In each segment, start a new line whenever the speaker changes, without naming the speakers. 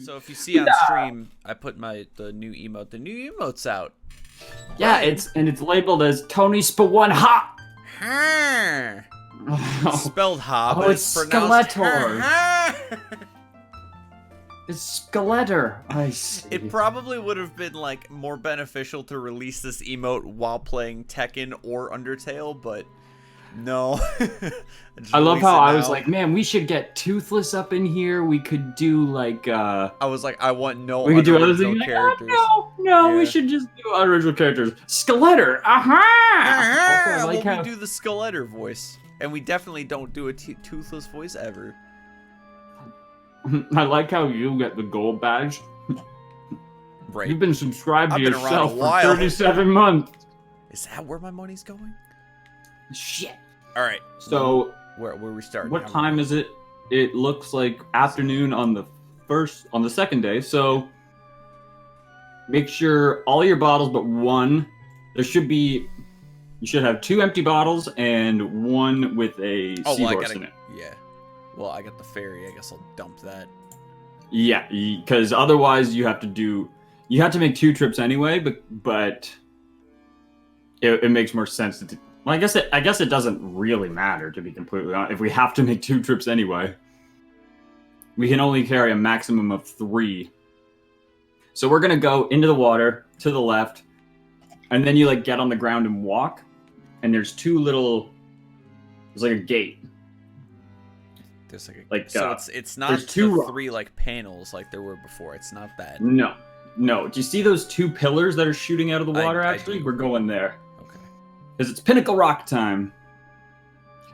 So if you see on stream, I put the new emote. The new emote's out.
Yeah, it's labeled as Tony Spawn Ha.
It's spelled ha, but
it's
pronounced
Skeletor. It's Skeletor. I see.
It probably would have been like more beneficial to release this emote while playing Tekken or Undertale, but no.
I love how I was like, man, we should get Toothless up in here. We could do like
I was like, I want no
we could do other
unoriginal
things.
characters.
Like, oh, no,
Yeah.
we should just do unoriginal characters. Skeletor. Aha! Also, I like
well,
how
we do the Skeletor voice, and we definitely don't do a Toothless voice ever.
I like how you get the gold badge.
Right.
You've been subscribed to
I've been around
yourself
a
for
while.
37 months.
Is that where my money's going?
Shit.
All right.
So
Where we starting?
what time is it? It looks like afternoon on the second day. So make sure all your bottles but one. You should have 2 empty bottles and 1 with a seahorse in it.
Yeah. Well, I got the ferry. I guess I'll dump that.
Yeah, because otherwise you have to make 2 trips anyway. But it makes more sense to. Well, I guess it doesn't really matter, to be completely honest. If we have to make 2 trips anyway, we can only carry a maximum of 3. So we're gonna go into the water to the left, and then you like get on the ground and walk. And there's 2 little. There's like a gate.
There's
so
it's not
there's 2
the 3 like panels like there were before. It's not that.
No. Do you see those 2 pillars that are shooting out of the water? Actually, we're going there.
Okay.
Because it's Pinnacle Rock time,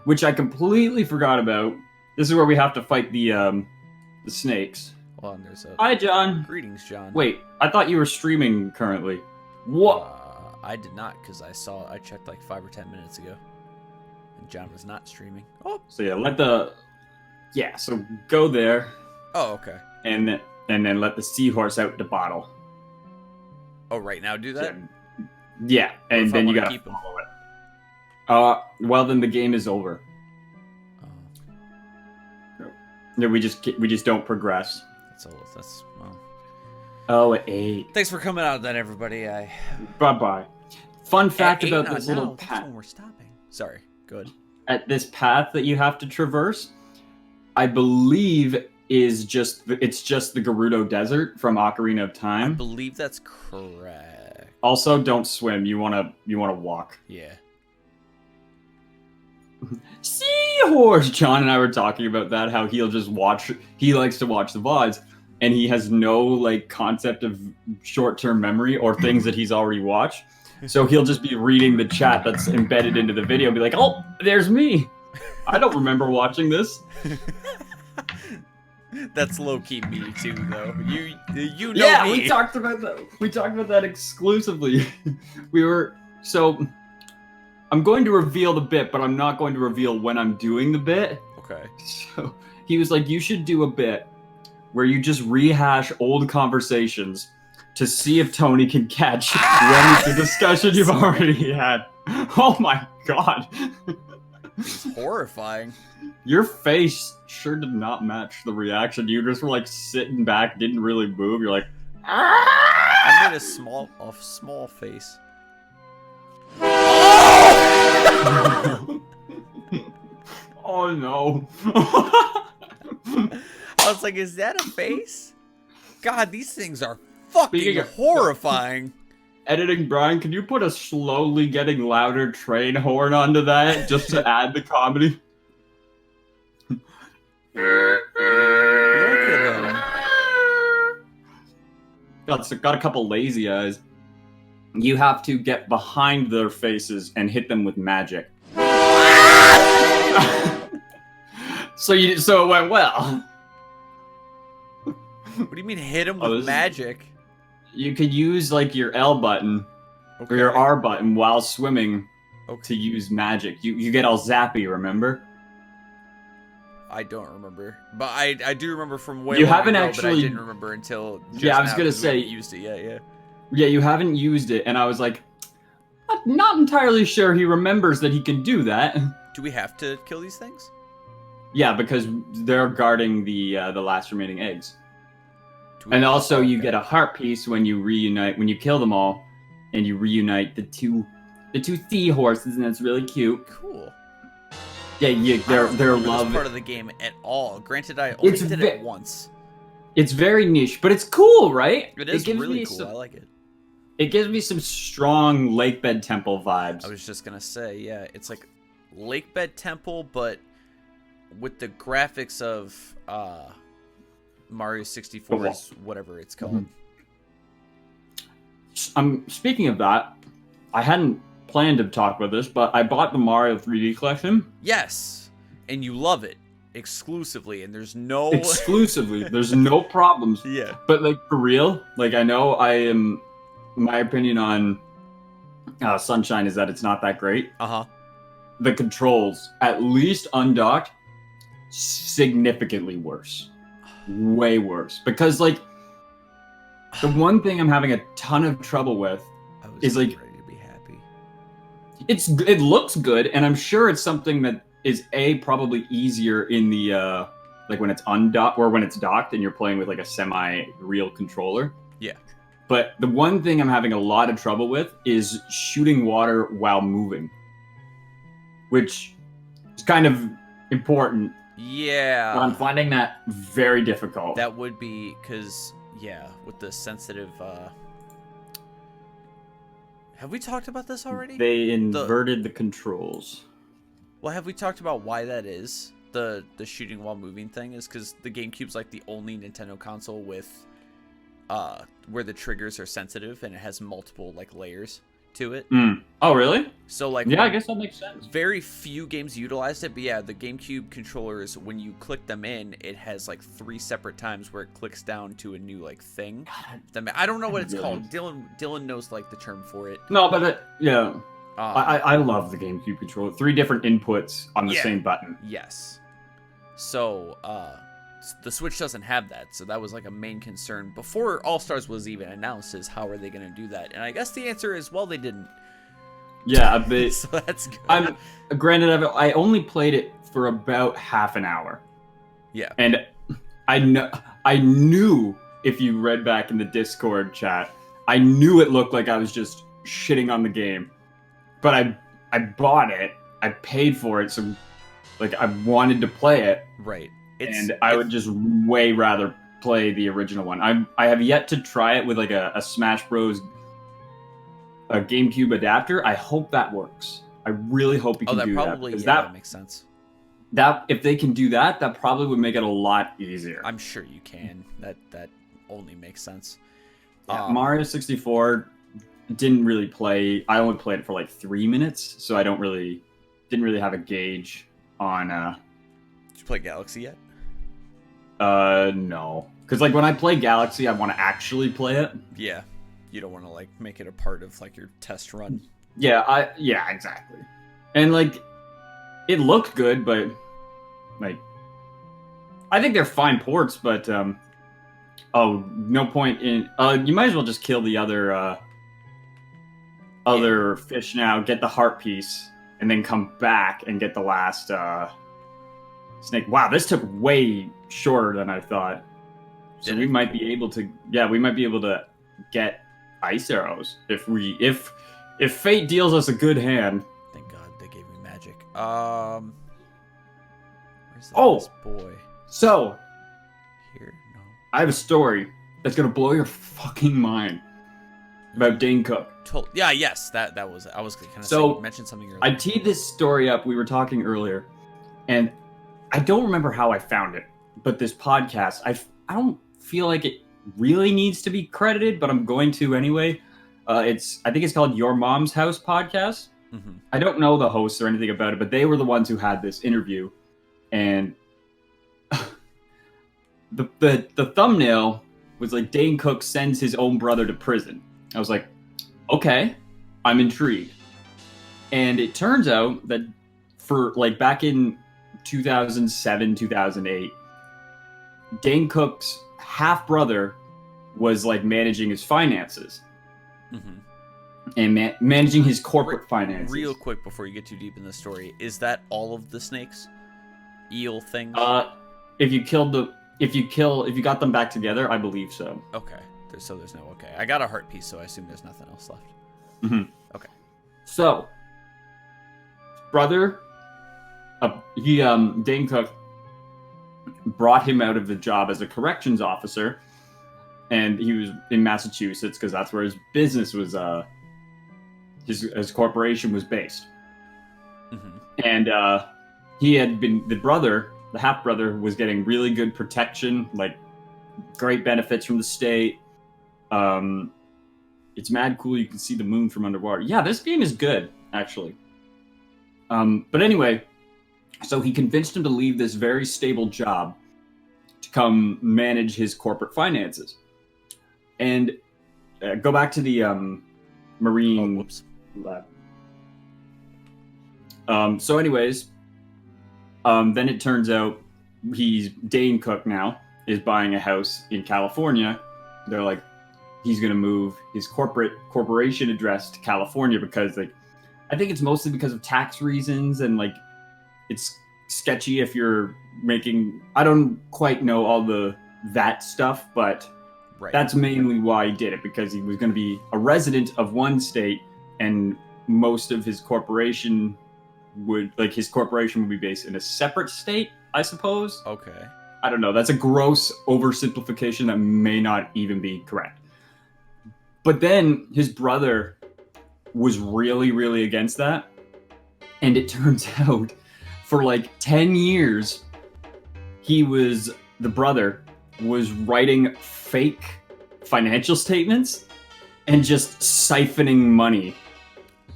which I completely forgot about. This is where we have to fight the snakes.
Well, and there's a.
Hi, John.
Greetings, John.
Wait, I thought you were streaming currently. What?
I did not, because I checked like 5 or 10 minutes ago, and John was not streaming. Oh.
So yeah, so go there.
Oh, okay.
And then let the seahorse out the bottle.
Oh, right now do that?
Yeah, and then you gotta
keep him.
follow it. Well, then the game is over.
Oh.
Yeah, we just don't progress.
That's well.
Oh, 8.
Thanks for coming out then, everybody.
Bye-bye. Fun fact
At 8,
about this little
that's
path.
when we're stopping. Sorry. Good.
At this path that you have to traverse, I believe it's just the Gerudo Desert from Ocarina of
I
Time.
believe that's correct.
Also, don't swim. You wanna walk.
Yeah.
Seahorse! John and I were talking about that, how he'll just watch. He likes to watch the VODs, and he has no like concept of short-term memory or things that he's already watched. So he'll just be reading the chat that's embedded into the video and be like, "Oh, there's me. I don't remember watching this."
That's low-key me too, though. You know
Yeah,
me.
we talked about that. We talked about that exclusively. So I'm going to reveal the bit, but I'm not going to reveal when I'm doing the bit.
Okay.
So he was like, "You should do a bit where you just rehash old conversations to see if Tony can catch when it's a discussion you've already had." Oh my god.
It's horrifying.
Your face sure did not match the reaction. You just were like sitting back, didn't really move. You're like,
I made a small face.
oh no.
I was like, is that a face? God, these things are fucking
Speaking of-
horrifying.
Editing, Brian, can you put a slowly getting louder train horn onto that just to add the comedy?
Look at him.
Got a couple lazy eyes. You have to get behind their faces and hit them with magic. So it went well.
What do you mean hit him with magic?
You could use like your L button or your R button while swimming to use magic. You get all zappy, remember?
I don't remember, but I do remember from way.
You
long
haven't
ago,
actually.
But I didn't remember until. Just
I was
now,
gonna
'cause we
say
haven't used it yet. Yeah.
Yeah, you haven't used it, and I was like, not entirely sure he remembers that he can do that.
Do we have to kill these things?
Yeah, because they're guarding the last remaining eggs.
Do we-
And also, you
okay.
get a heart piece when you reunite, when you kill them all, and you reunite the two seahorses, and that's really cute.
Cool.
Yeah,
I don't
they're
remember
love.
this part of the game at all. Granted, I only did it once.
It's very niche, but it's cool, right?
It is
gives
really
me
cool. I like it.
It gives me some strong Lake Bed Temple vibes.
I was just gonna say, yeah, it's like Lake Bed Temple, but with the graphics of Mario 64's whatever it's called.
Speaking of that, I hadn't planned to talk about this, but I bought the Mario 3D collection.
Yes, and you love it exclusively, and there's no
exclusively. There's no problems.
Yeah,
but like for real, like I know I am. My opinion on Sunshine is that it's not that great. The controls, at least undocked, significantly worse. Way worse. Because like the one thing I'm having a ton of trouble with is like
ready to be happy.
It looks good, and I'm sure it's something that is probably easier in the like when it's undocked or when it's docked and you're playing with like a semi-real controller.
Yeah.
But the one thing I'm having a lot of trouble with is shooting water while moving, which is kind of important.
Yeah.
But I'm finding that very difficult.
That would be because, yeah, with the sensitive. Have we talked about this already?
They inverted the controls.
Well, have we talked about why that is? The shooting while moving thing is because the GameCube's like the only Nintendo console with where the triggers are sensitive and it has multiple like layers to it.
Oh, really?
So like,
yeah, I guess that makes sense.
Very few games utilized it, but yeah, the GameCube controllers, when you click them in, it has like 3 separate times where it clicks down to a new like thing. I don't know what it's called. Dylan knows like the term for it.
No, but yeah, I love the GameCube controller. 3 different inputs on the same button.
Yes. So the Switch doesn't have that, so that was like a main concern before All Stars was even announced. Is how are they going to do that? And I guess the answer is, well, they didn't.
Yeah, a bit.
So that's good.
Granted, I only played it for about half an hour.
Yeah.
And I knew if you read back in the Discord chat, I knew it looked like I was just shitting on the game. But I bought it. I paid for it, so like I wanted to play it.
Right.
I would just way rather play the original one. I have yet to try it with like a Smash Bros. A GameCube adapter. I hope that works. I really hope you can do that.
Probably, that makes sense.
That if they can do that, that probably would make it a lot easier.
I'm sure you can. That only makes sense.
Yeah, Mario 64 didn't really play. I only played it for like 3 minutes, so I didn't really have a gauge on.
Did you play Galaxy yet?
No, because like when I play Galaxy, I want to actually play it.
Yeah. You don't want to like make it a part of like your test run.
Yeah, exactly. And like it looked good, but like I think they're fine ports, but no point in you might as well just kill the other fish now, get the heart piece, and then come back and get the last snake. Wow, this took way shorter than I thought. So we might be able to get ice arrows if fate deals us a good hand.
Thank God they gave me magic. Where's this boy?
So
Here? No.
I have a story that's gonna blow your fucking mind about Dane Cook.
Yes, that was it. I was kind of mention something earlier.
I teed this story up. We were talking earlier, and I don't remember how I found it, but this podcast, I don't feel like it really needs to be credited, but I'm going to anyway. I think it's called Your Mom's House Podcast.
Mm-hmm.
I don't know the hosts or anything about it, but they were the ones who had this interview, and the thumbnail was like Dane Cook sends his own brother to prison. I was like, okay, I'm intrigued. And it turns out that for like back in 2007, 2008, Dane Cook's half brother was like managing his finances and managing his corporate finances.
Real quick before you get too deep in the story, is that all of the snakes? eel things?
If you got them back together, I believe so.
Okay. So there's no okay. I got a heart piece, so I assume there's nothing else left.
Mm-hmm.
Okay.
So, brother, Dane Cook brought him out of the job as a corrections officer, and he was in Massachusetts because that's where his business was. His corporation was based, and he had been the half brother was getting really good protection, like great benefits from the state. It's mad cool. You can see the moon from underwater. Yeah, this game is good, actually. But anyway, so he convinced him to leave this very stable job to come manage his corporate finances. And go back to the Marine lab. So anyways, then it turns out Dane Cook now is buying a house in California. They're like, he's going to move his corporation address to California because, like, I think it's mostly because of tax reasons, and like it's sketchy if you're making, I don't quite know all that stuff, but that's mainly why he did it, because he was going to be a resident of one state and most of his corporation would be based in a separate state, I suppose.
Okay.
I don't know. That's a gross oversimplification that may not even be correct. But then his brother was really, really against that. And it turns out for like 10 years, the brother was writing fake financial statements and just siphoning money.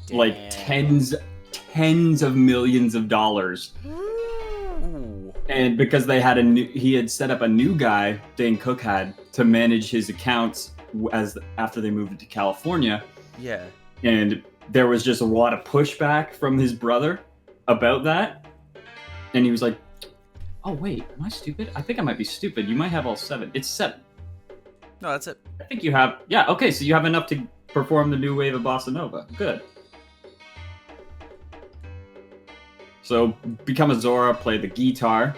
Damn. Like tens of millions of dollars. Ooh. And because he had set up a new guy, Dane Cook had, to manage his accounts after they moved to California.
Yeah.
And there was just a lot of pushback from his brother about that. And he was like, oh wait, am I stupid? I think I might be stupid. You might have all 7. It's 7.
No, that's it.
I think you have, yeah, okay, so you have enough to perform the new wave of Bossa Nova. Good. So, become a Zora, play the guitar.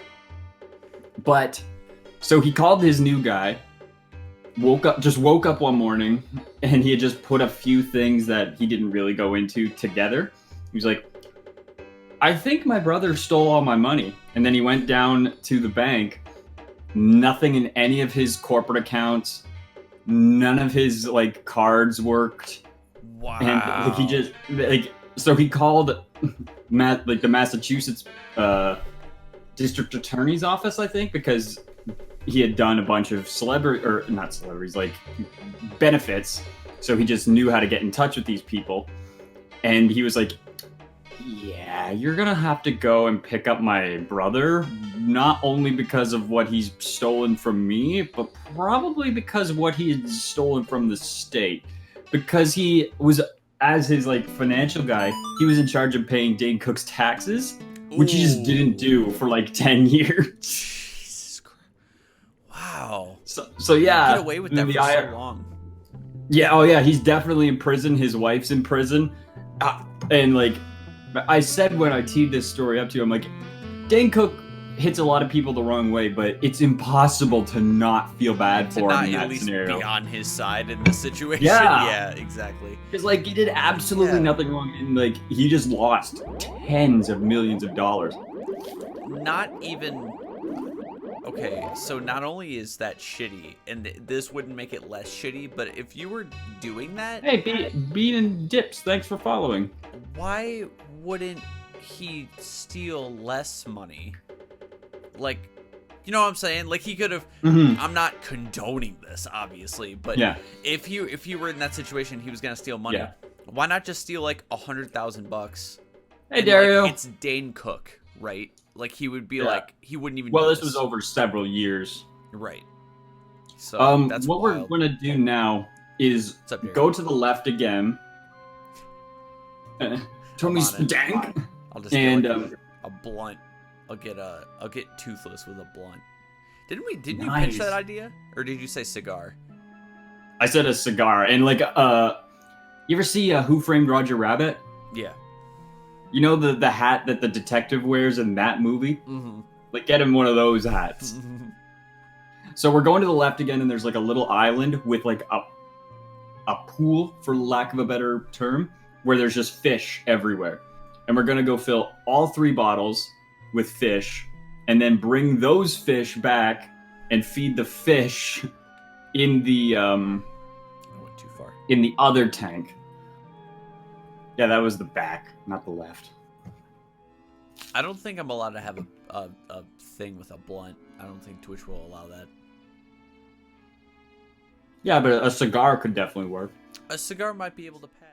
But, so he called his new guy, woke up one morning, and he had just put a few things that he didn't really go into together. He was like, I think my brother stole all my money. And then he went down to the bank. Nothing in any of his corporate accounts. None of his like cards worked.
Wow.
And like, he just so he called the Massachusetts district attorney's office, I think, because he had done a bunch of benefits. So he just knew how to get in touch with these people. And he was like, yeah, you're gonna have to go and pick up my brother, not only because of what he's stolen from me, but probably because of what he had stolen from the state. Because he was, as his like financial guy, he was in charge of paying Dane Cook's taxes, which he just didn't do for like 10 years.
Jesus Christ. Wow.
So yeah.
Get away with that for so long.
Yeah, oh yeah, he's definitely in prison. His wife's in prison. And like, I said when I teed this story up to you, I'm like, Dane Cook hits a lot of people the wrong way, but it's impossible to not feel bad for him in that scenario.
To be on his side in this situation.
Yeah,
yeah, exactly.
Because like he did absolutely nothing wrong, and like he just lost tens of millions of dollars.
Not even. Okay, so not only is that shitty, and this wouldn't make it less shitty, but if you were doing that...
Hey, Bean and Dips, thanks for following.
Why wouldn't he steal less money? Like, you know what I'm saying? Like, he could have... Mm-hmm. I'm not condoning this, obviously, but if you were in that situation, he was going to steal money. Yeah. Why not just steal, like, $100,000?
Hey, Dario.
Like, it's Dane Cook, right? Like, he would be like, he wouldn't even
Well, this was over several years.
Right. So, that's
what
wild.
we're going to do now is go to the left again. Tommy's dank.
I'll just get a blunt. I'll get toothless with a blunt. Didn't you pitch that idea? Or did you say cigar?
I said a cigar. And like, you ever see Who Framed Roger Rabbit?
Yeah.
You know the hat that the detective wears in that movie?
Mm-hmm.
Like, get him one of those hats. So we're going to the left again, and there's like a little island with like a pool, for lack of a better term, where there's just fish everywhere. And we're going to go fill all 3 bottles with fish, and then bring those fish back and feed the fish in the
I went too far.
in the other tank. Yeah, that was the back, not the left.
I don't think I'm allowed to have a thing with a blunt. I don't think Twitch will allow that.
Yeah, but a cigar could definitely work.
A cigar might be able to pass.